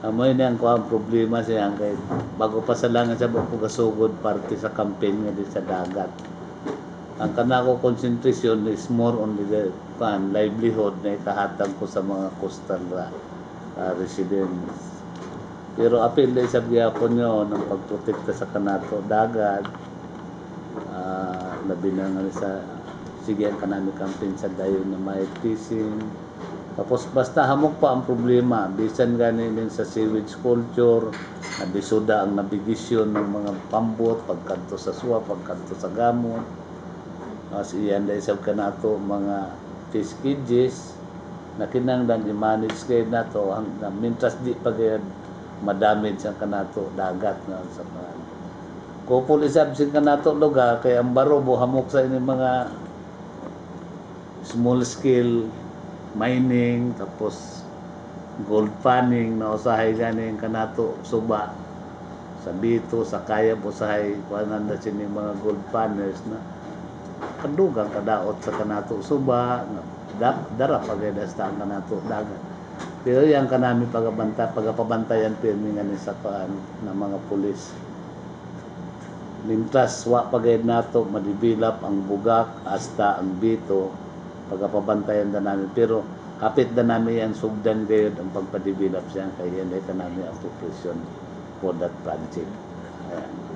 Amoy na ang problema siya kay bago pa sa langan sa pagpugasugod parte sa campaign nga di sa dagat. Ang kanako concentration is more on the livelihood na ikahatag ko sa mga coastal residents. Pero apil na isab gyapon nyo ng pagprotekta sa kanato dagat, labi na nga sa sige ang kanami campaign sa dayon na may fishing. Tapos basta hamok pa ang problema, bisan ganin din sa sewage culture, nabisuda ang navigasyon ng mga pambot, pagkanto sa suwa, pagkanto sa gamot. As iyan dahil sa kanato mga fish cages, na kinanglan i-manage kayo nato, mintas di pag madamage ang kanato dagat na sa mga. Kupol isabsin kanato lugar, kaya ang baro hamok sa ini mga small scale mining, tapos gold panning na usahay ganing kanato suba sa bito sa kayab usahay kuanan na sini mga gold panners na kadugang kadaot sa kanato suba dara pagayda sa kanato dagat. Pero yang kanami pagapabantayan pirmi nga ni sa paan na mga pulis. Mintas wa pagayad nato madibilap ang bugak hasta ang bito pagapabantayan na namin, pero kapit na namin yan sugdan gayod ang pagpadibilap siya kaya yan ay kanami ang preparation for that project. Ayan.